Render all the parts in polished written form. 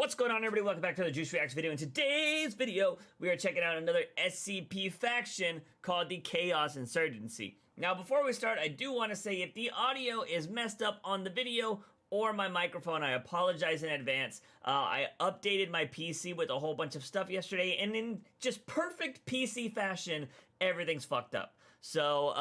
What's going on, everybody? Welcome back to the JUICEREACTS video. In today's video, we are checking out another SCP faction called the Chaos Insurgency. Now, before we start, I do want to say if the audio is messed up on the video or my microphone, I apologize in advance. I updated my PC with a whole bunch of stuff yesterday, and in just perfect PC fashion, everything's fucked up. So,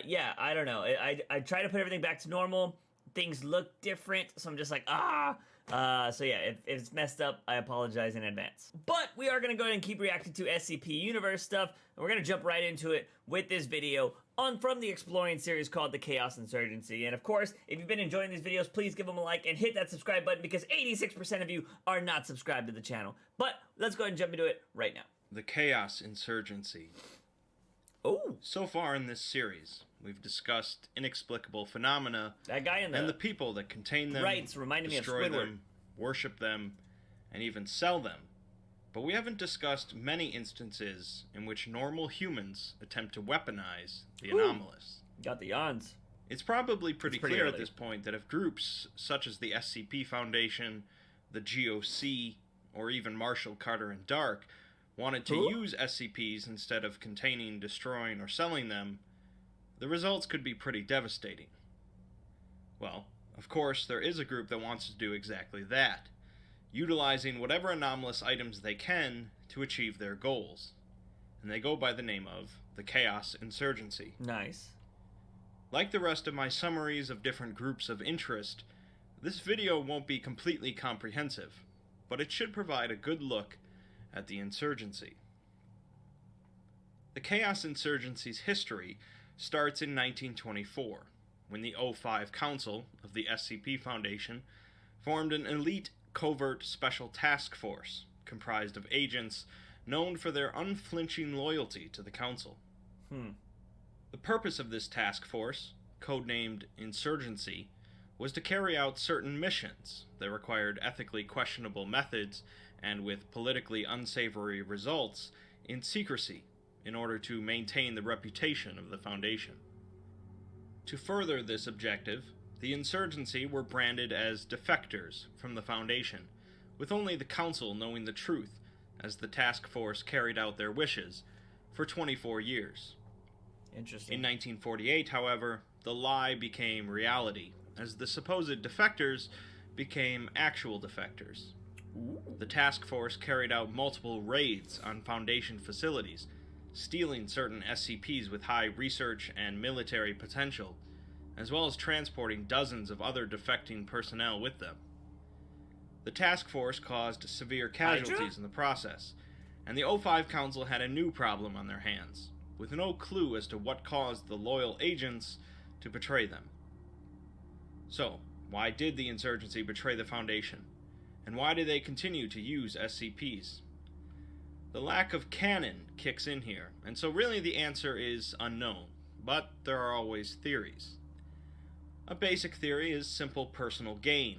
yeah, I don't know. I try to put everything back to normal. Things look different, so I'm just like, so yeah, if it's messed up, I apologize in advance. But we are going to go ahead and keep reacting to SCP universe stuff, and we're going to jump right into it with this video from the Exploring series called the Chaos Insurgency. And of course, if you've been enjoying these videos, please give them a like and hit that subscribe button because 86% of you are not subscribed to the channel. But let's go ahead and jump into it right now. The Chaos Insurgency. Oh! So far in this series, we've discussed inexplicable phenomena That guy in and the people that contain them, reminded me of destroy Squidward. them, worship them, and even sell them. But we haven't discussed many instances in which normal humans attempt to weaponize the anomalous. Got the yawns. It's probably pretty clear early at this point that if groups such as the SCP Foundation, the GOC, or even Marshall, Carter, and Dark wanted to use SCPs instead of containing, destroying, or selling them, the results could be pretty devastating. Well, of course, there is a group that wants to do exactly that, utilizing whatever anomalous items they can to achieve their goals, and they go by the name of the Chaos Insurgency. Nice. Like the rest of my summaries of different groups of interest, this video won't be completely comprehensive, but it should provide a good look at the insurgency. The Chaos Insurgency's history starts in 1924, when the O5 Council of the SCP Foundation formed an elite covert special task force comprised of agents known for their unflinching loyalty to the Council. The purpose of this task force, codenamed Insurgency, was to carry out certain missions that required ethically questionable methods and with politically unsavory results in secrecy in order to maintain the reputation of the Foundation. To further this objective, the Insurgency were branded as defectors from the Foundation, with only the Council knowing the truth as the task force carried out their wishes for 24 years. Interesting. In 1948, however, the lie became reality, as the supposed defectors became actual defectors. The task force carried out multiple raids on Foundation facilities, stealing certain SCPs with high research and military potential, as well as transporting dozens of other defecting personnel with them. The task force caused severe casualties in the process, and the O5 Council had a new problem on their hands, with no clue as to what caused the loyal agents to betray them. So, why did the Insurgency betray the Foundation? And why do they continue to use SCPs? The lack of canon kicks in here, and so really the answer is unknown, but there are always theories. A basic theory is simple personal gain.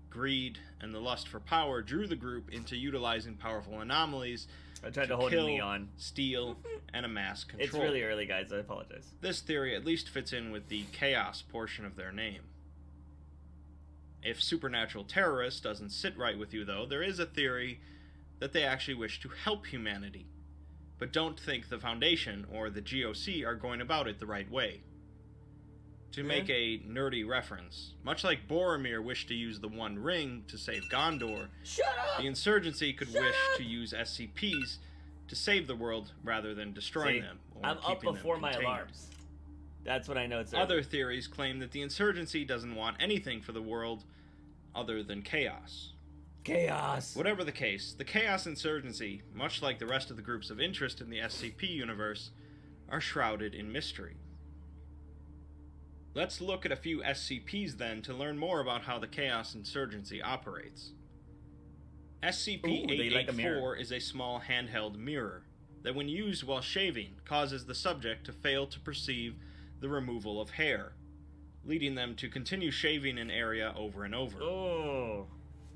Greed and the lust for power drew the group into utilizing powerful anomalies I tried to hold kill, Leon. steal, and amass control. It's really early, guys. I apologize. This theory at least fits in with the chaos portion of their name. If supernatural terrorist doesn't sit right with you, though, there is a theory that they actually wish to help humanity, but don't think the Foundation or the GOC are going about it the right way. To make a nerdy reference, much like Boromir wished to use the One Ring to save Gondor, the Insurgency could wish to use SCPs to save the world rather than destroying them or I'm up keeping before them my contained. alarms. That's what I know it's early. Other theories claim that the Insurgency doesn't want anything for the world other than chaos. Chaos! Whatever the case, the Chaos Insurgency, much like the rest of the groups of interest in the SCP universe, are shrouded in mystery. Let's look at a few SCPs then to learn more about how the Chaos Insurgency operates. SCP-884 is a small handheld mirror that when used while shaving causes the subject to fail to perceive the removal of hair, leading them to continue shaving an area over and over.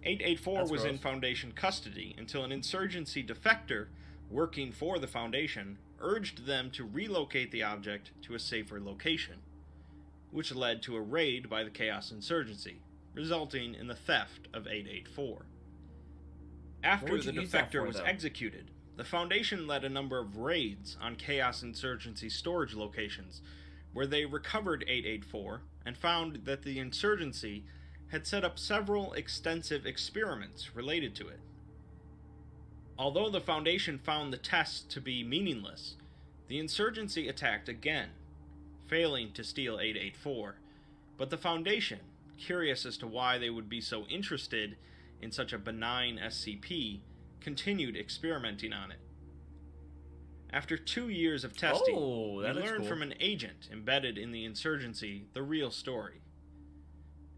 884 was in Foundation custody until an Insurgency defector working for the Foundation urged them to relocate the object to a safer location, which led to a raid by the Chaos Insurgency, resulting in the theft of 884. After would the you use that defector for, was though? executed, the Foundation led a number of raids on Chaos Insurgency storage locations, where they recovered 884 and found that the insurgency had set up several extensive experiments related to it. Although the Foundation found the tests to be meaningless, the insurgency attacked again, failing to steal 884, but the Foundation, curious as to why they would be so interested in such a benign SCP, continued experimenting on it. After 2 years of testing, we learned from an agent embedded in the insurgency the real story.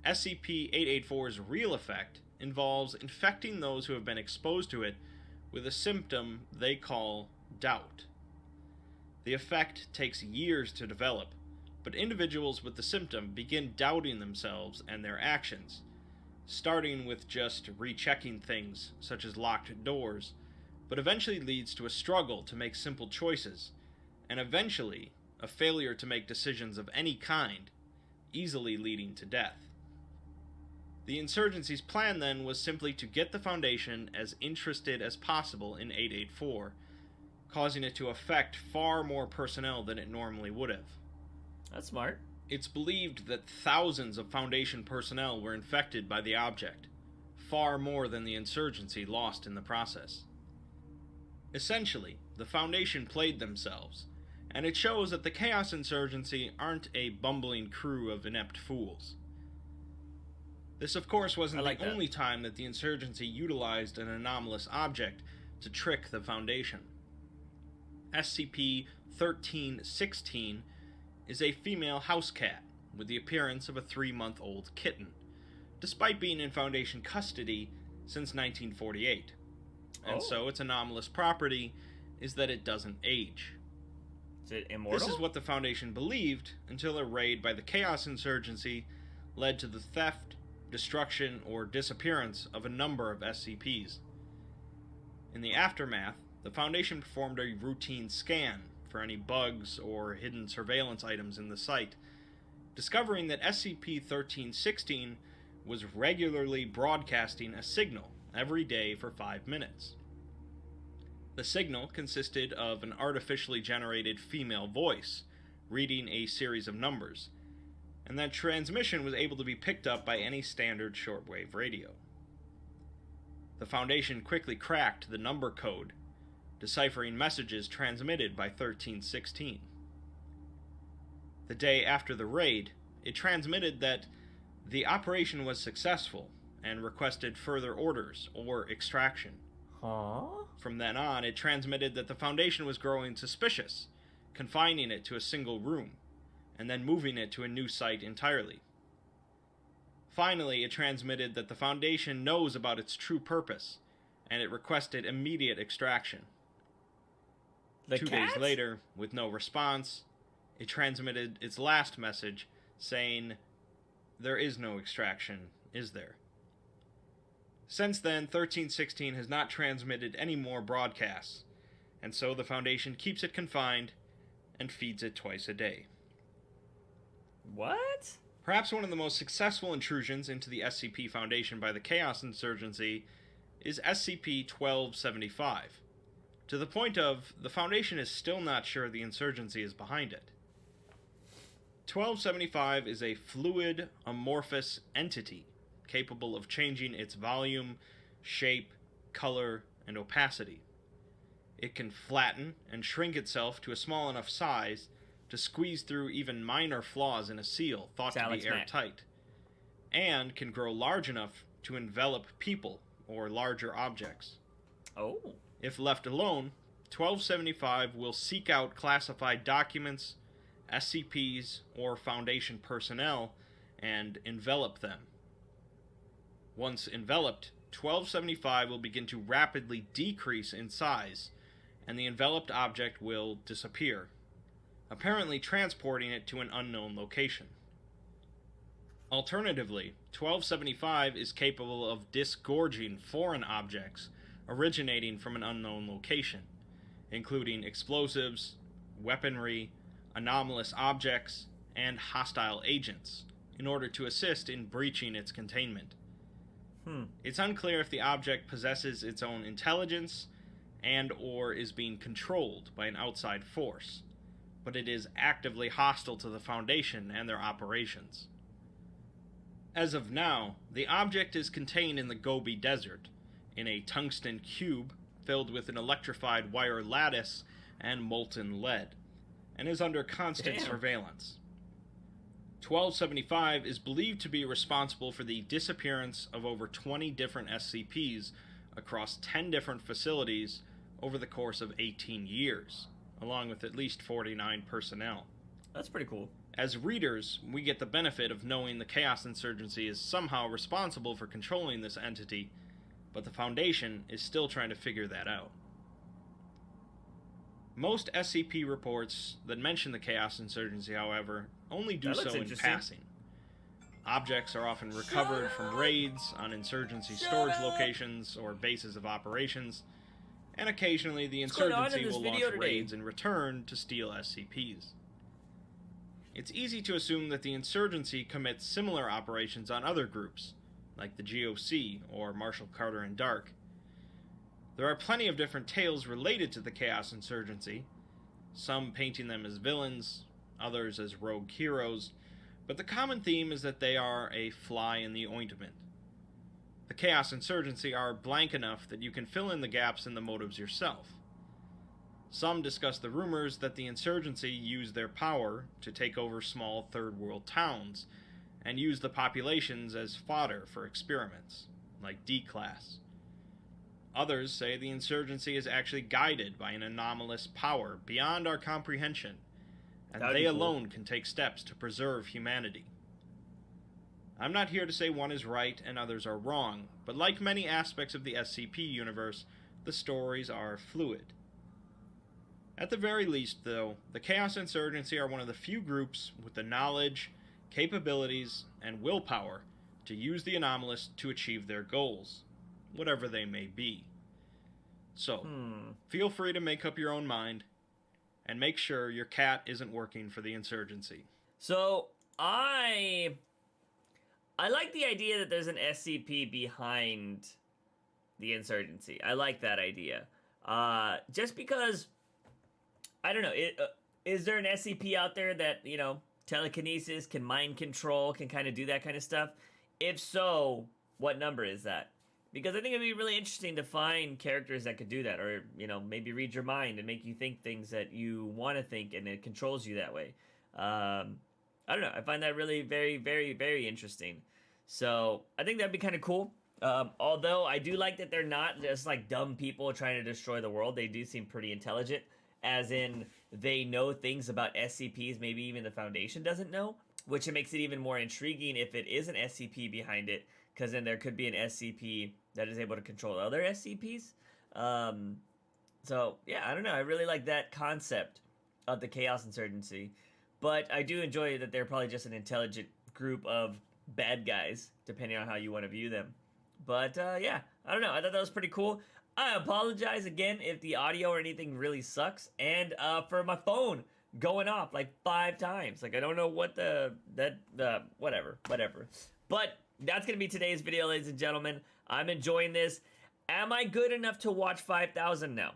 SCP-884's real effect involves infecting those who have been exposed to it with a symptom they call doubt. The effect takes years to develop, but individuals with the symptom begin doubting themselves and their actions, starting with just rechecking things, such as locked doors, but eventually leads to a struggle to make simple choices, and eventually a failure to make decisions of any kind, easily leading to death. The insurgency's plan then was simply to get the Foundation as interested as possible in 884, causing it to affect far more personnel than it normally would have. That's smart. It's believed that thousands of Foundation personnel were infected by the object, far more than the insurgency lost in the process. Essentially, the Foundation played themselves, and it shows that the Chaos Insurgency aren't a bumbling crew of inept fools. This, of course, wasn't the only time that the insurgency utilized an anomalous object to trick the Foundation. SCP-1316 is a female house cat with the appearance of a 3-month-old kitten, despite being in Foundation custody since 1948. And so its anomalous property is that it doesn't age. Is it immortal? This is what the Foundation believed until a raid by the Chaos Insurgency led to the theft, destruction, or disappearance of a number of SCPs. In the aftermath, the Foundation performed a routine scan for any bugs or hidden surveillance items in the site, discovering that SCP-1316 was regularly broadcasting a signal every day for 5 minutes. The signal consisted of an artificially generated female voice reading a series of numbers, and that transmission was able to be picked up by any standard shortwave radio. The Foundation quickly cracked the number code, deciphering messages transmitted by 1316. The day after the raid, it transmitted that the operation was successful and requested further orders or extraction. From then on, it transmitted that the Foundation was growing suspicious, confining it to a single room, and then moving it to a new site entirely. Finally, it transmitted that the Foundation knows about its true purpose, and it requested immediate extraction. 2 days later, with no response, it transmitted its last message, saying, "There is no extraction, is there?" Since then, 1316 has not transmitted any more broadcasts, and so the Foundation keeps it confined and feeds it twice a day. What? Perhaps one of the most successful intrusions into the SCP Foundation by the Chaos Insurgency is SCP-1275, to the point of the Foundation is still not sure the insurgency is behind it. 1275 is a fluid, amorphous entity capable of changing its volume, shape, color, and opacity. It can flatten and shrink itself to a small enough size to squeeze through even minor flaws in a seal thought to be airtight, and can grow large enough to envelop people or larger objects. If left alone, 1275 will seek out classified documents, SCPs, or Foundation personnel and envelop them. Once enveloped, 1275 will begin to rapidly decrease in size, and the enveloped object will disappear, apparently transporting it to an unknown location. Alternatively, 1275 is capable of disgorging foreign objects originating from an unknown location, including explosives, weaponry, anomalous objects, and hostile agents, in order to assist in breaching its containment. It's unclear if the object possesses its own intelligence and or is being controlled by an outside force, but it is actively hostile to the Foundation and their operations. As of now, the object is contained in the Gobi Desert, in a tungsten cube filled with an electrified wire lattice and molten lead, and is under constant surveillance. 1275 is believed to be responsible for the disappearance of over 20 different SCPs across 10 different facilities over the course of 18 years, along with at least 49 personnel. That's pretty cool. As readers, we get the benefit of knowing the Chaos Insurgency is somehow responsible for controlling this entity, but the Foundation is still trying to figure that out. Most SCP reports that mention the Chaos Insurgency, however, only do so in passing. Objects are often recovered from raids on insurgency storage locations or bases of operations, and occasionally the insurgency will launch raids in return to steal SCPs. It's easy to assume that the insurgency commits similar operations on other groups, like the GOC or Marshall Carter and Dark. There are plenty of different tales related to the Chaos Insurgency, some painting them as villains, others as rogue heroes, but the common theme is that they are a fly in the ointment. The Chaos Insurgency are blank enough that you can fill in the gaps in the motives yourself. Some discuss the rumors that the insurgency use their power to take over small third-world towns and use the populations as fodder for experiments, like D-Class. Others say the insurgency is actually guided by an anomalous power beyond our comprehension, and they alone can take steps to preserve humanity. I'm not here to say one is right and others are wrong, but like many aspects of the SCP universe, the stories are fluid. At the very least, though, the Chaos Insurgency are one of the few groups with the knowledge, capabilities, and willpower to use the anomalous to achieve their goals, whatever they may be. So, feel free to make up your own mind, and make sure your cat isn't working for the insurgency. So, I like the idea that there's an SCP behind the insurgency. I like that idea. Just because, I don't know, is there an SCP out there that, you know, telekinesis, can mind control, can kind of do that kind of stuff? If so, what number is that? Because I think it'd be really interesting to find characters that could do that, or, you know, maybe read your mind and make you think things that you want to think, and it controls you that way. I don't know. I find that really very, very, very interesting. So I think that'd be kind of cool. Although I do like that they're not just like dumb people trying to destroy the world. They do seem pretty intelligent, as in they know things about SCPs maybe even the Foundation doesn't know, which it makes it even more intriguing if it is an SCP behind it, because then there could be an SCP that is able to control other SCPs. So, yeah, I don't know. I really like that concept of the Chaos Insurgency. But I do enjoy that they're probably just an intelligent group of bad guys, depending on how you want to view them. But, yeah, I don't know. I thought that was pretty cool. I apologize again if the audio or anything really sucks. And for my phone going off like 5 times. Like, I don't know what whatever. But that's going to be today's video, ladies and gentlemen. I'm enjoying this. Am I good enough to watch 5,000 now?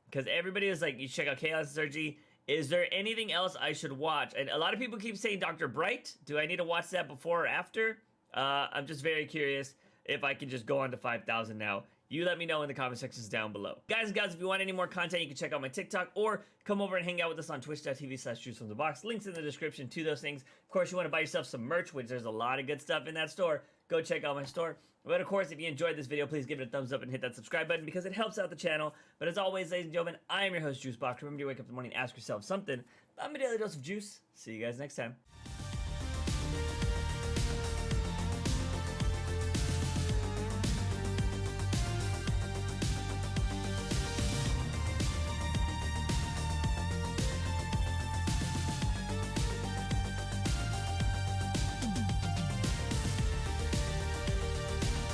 Because everybody is like, you check out Chaos Insurgency. Is there anything else I should watch? And a lot of people keep saying Dr. Bright. Do I need to watch that before or after? I'm just very curious if I can just go on to 5,000 now. You let me know in the comment sections down below. Guys, if you want any more content, you can check out my TikTok or come over and hang out with us on twitch.tv/JUICEfromtheBOX. Links in the description to those things. Of course, you want to buy yourself some merch, which there's a lot of good stuff in that store. Go check out my store. But of course, if you enjoyed this video, please give it a thumbs up and hit that subscribe button because it helps out the channel. But as always, ladies and gentlemen, I am your host, JUICEBOX. Remember to wake up in the morning and ask yourself something. I'm a daily dose of juice. See you guys next time.